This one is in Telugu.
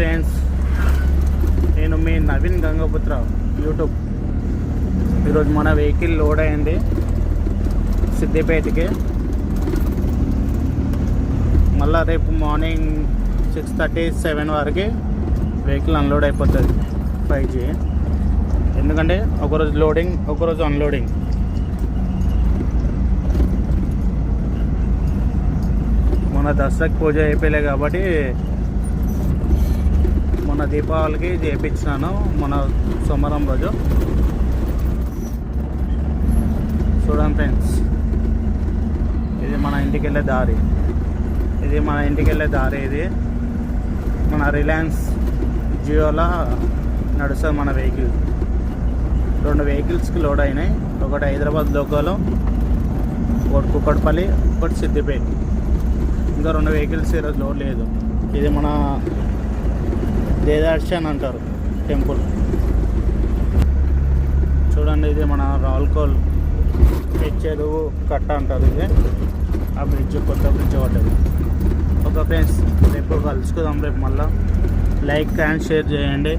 ఫ్రెండ్స్, నేను మీ నవీన్ గంగపుత్ర యూట్యూబ్. ఈరోజు మన వెహికల్ లోడ్ అయింది సిద్దిపేటకి. మళ్ళీ రేపు మార్నింగ్ 6:30, 7 వరకు వెహికల్ అన్లోడ్ అయిపోతుంది 5G. ఎందుకంటే ఒకరోజు లోడింగ్, ఒకరోజు అన్లోడింగ్. మన దసరాకి పూజ అయిపోయలే కాబట్టి మన దీపావళికి చేయించినాను మన సోమవారం రోజు. చూడండి ఫ్రెండ్స్, ఇది మన ఇంటికి వెళ్ళే దారి. ఇది మన రిలయన్స్ జియోలో నడుస్తుంది మన వెహికల్. 2 వెహికల్స్కి లోడ్ అయినాయి. ఒకటి హైదరాబాద్ లోకల్, ఒకటి కుక్కట్పల్లి, ఒకటి సిద్దిపేట. ఇంకా 2 వెహికల్స్ ఈరోజు లోడ్ లేదు. ఇది మన దేదార్షన్ అంటారు టెంపుల్. చూడండి, ఇది మన రావులకోల్ చెరువు కట్ట అంటారు. ఇది ఆ బ్రిడ్జ్, కొత్త బ్రిడ్జ్ పడ్డది. ఓకే ఫ్రెండ్స్, రేపు కలుసుకుందాం. రేపు మళ్ళీ లైక్ అండ్ షేర్ చేయండి.